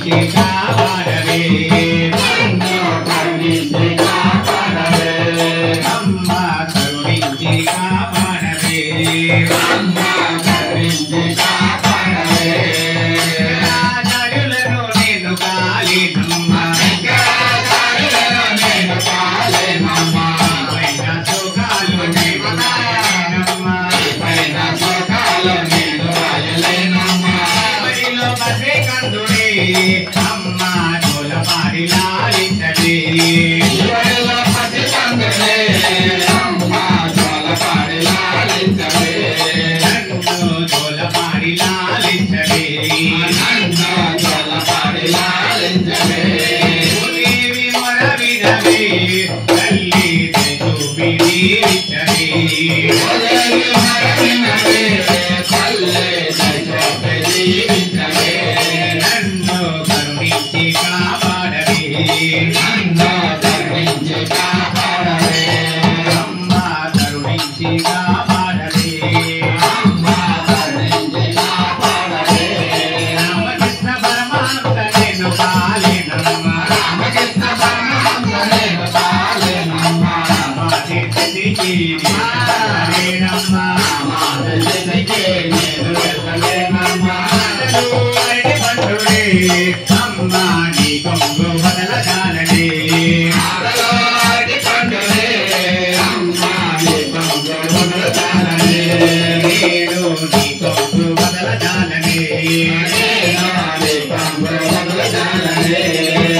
కరుణించి కాపాడవే నన్ను కరుణించి కాపాడవే అమ్మ కరుణించి కాపాడవే అమ్మ కరుణించి కాపాడవే రాజులను నేను కాలేనమ్మ రాజులను నేను కాలేనమ్మ పైన సుఖాలు నేను రాయలేనమ్మ పైన సుఖాలు నేను రాయలేనమ్మ బడిలో బసే కందుడే అమ్మ తోలపాడి లాలించడే బడిలో బసే కందుడే అమ్మ తోలపాడి లాలించడే నన్ను తోలపాడి లాలించడే నన్ను తోలపాడి లాలించడే దేవి మొరవినవే తల్లి చూపి దీవించడే దేవి మొరవినవే తల్లి చూపి దీవించడే నన్ను కరుణించి కాపాడవే నన్ను కరుణించి కాపాడవే అమ్మ కరుణించి కాపాడవే అమ్మ కరుణించి కాపాడవే రామకృష్ణ పరమానంద నేను కాలేనమ్మ రామకృష్ణ పరమానంద నేను కాలేనమ్మ మాదికి కాలేనమ్మ మాదికి నేను వెళ్ళలేనమ్మ పండుడే అమ్మ నీ కొంగు వదలగాలనే పండుడే అమ్మ నీ కొంగు వదలగాలనే నేను నీ కొంగు వదలగాలనే నీ కొంగు వదలగాలనే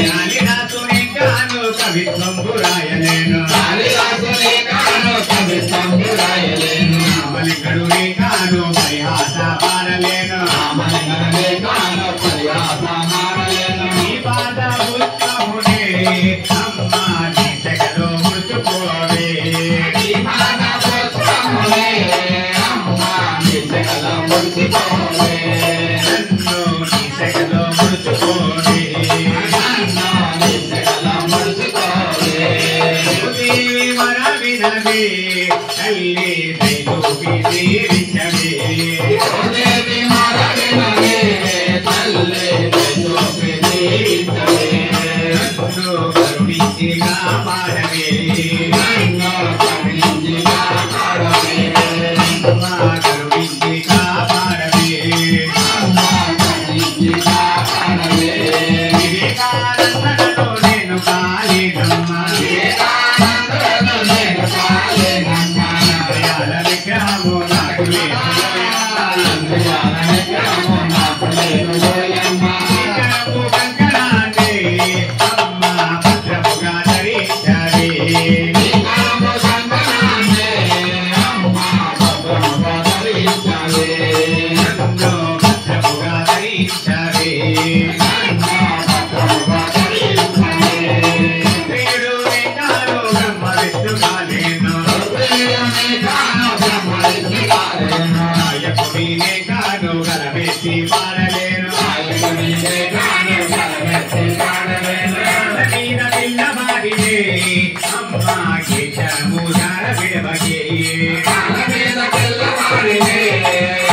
కాళిదాసుని కాను కవిత్వంబు రాయలేను కాళిదాసుని కాను కవిత్వంబు రాయలేను రామలింగడుని కాను పరిహాస పాడలేను రామలింగడుని కాను పరిహాస పాడలేను ఈ పాద ఉత్తమునే అమ్మ నీ సెగలో ముడుచుకోవే ఈ పాద ఉత్తమునే అమ్మ నీ సెగలో ముడుచుకోవే నన్ను నీ సెగలో ముడుచుకోవే నన్ను నీ సెగలో ముడుచుకోవే దేవి వరవినవే తల్లి చూపి దీవించవే దేవి వరవినవే తల్లి చూపి దీవించవే నన్ను కరుణించి కాపాడవే నన్ను కరుణించి కాపాడవే అమ్మ కరుణించి కాపాడవే అమ్మ కరుణించి కాపాడవే వివేకానందలో నేను కాలేనమ్మ వివేకానందలో నేను కాలేనమ్మ దయాల విగ్రహము నాకు లేదు దయాల విగ్రహము నాకు లేదు విగ్రహము కంకణాన్ని అమ్మ భద్రముగా ధరించవే విగ్రహము కంకణాన్ని అమ్మ భద్రముగా ధరించవే నన్ను భద్రముగా ధరించవే నన్ను భద్రముగా ధరించవే ప్రియుడునే కాను బ్రహ్మ విష్ణు కాలేను ప్రియుడునే కాను బ్రహ్మ విష్ణు కాలేను నాయకుడినే కాను గలవేసి పాడలేను నాయకుడినే కాను గలవేసి పాడలేను నీన పిల్లవాడినే అమ్మ కేశము ధార విడవగే నీన పిల్లవాడినే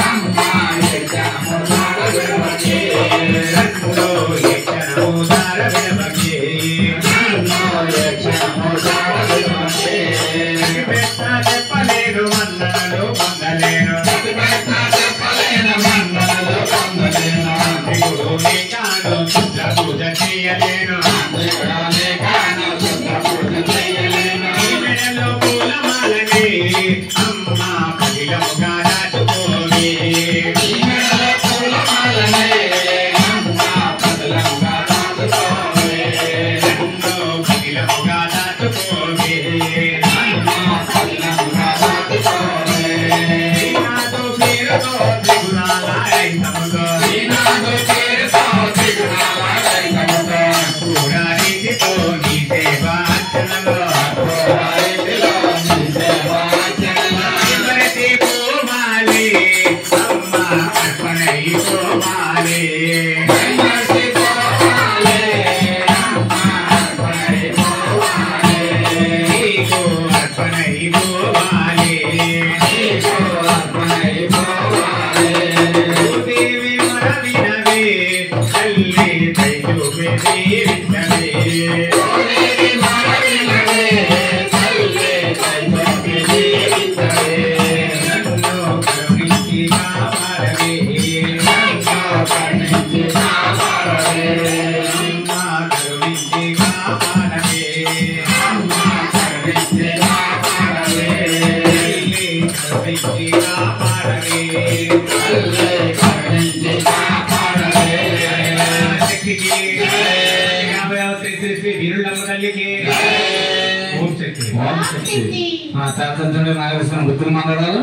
అమ్మ కేశము ధార విడవగే నన్ను కేశము ధార విడవగే నన్ను కేశము ధార విడవగే చెప్పలేను మన్నలు పొందలేను చెప్పలేను మన్నలు పొందలేను దేవుడునే కాను శుద్ధ పూజ చేయలేను దేవుడునే కాను శుద్ధ పూజ చేయలేను ఈ మెడలో పూలమాలనే అమ్మ పదిలముగా దాచుకోవే ఈ మెడలో పూలమాలనే అమ్మ పదిలముగా దాచుకోవే నన్ను పదిలముగా దాచుకోవే నన్ను పదిలముగా దాచుకోవే నాతో పేరుతో త్రిగుణాల రైతముతో నాతో పేరుతో త్రిగుణాల రైతముతో కూడా నీతితో నీ సేవాచనలో కూడా నీతిలో నీ సేవాచనలో ఎవరిది పోవాలి అమ్మ అర్పణై పోవాలి ఎవరిది పోవాలి అమ్మ అర్పణై పోవాలి నీకు అర్పణై పోవాలి నీకు అర్పణై పోవాలి దేవి వరవినవే తల్లి దీవించవే నాగేశ్వరం గుర్తులు మాట్లాడాలి.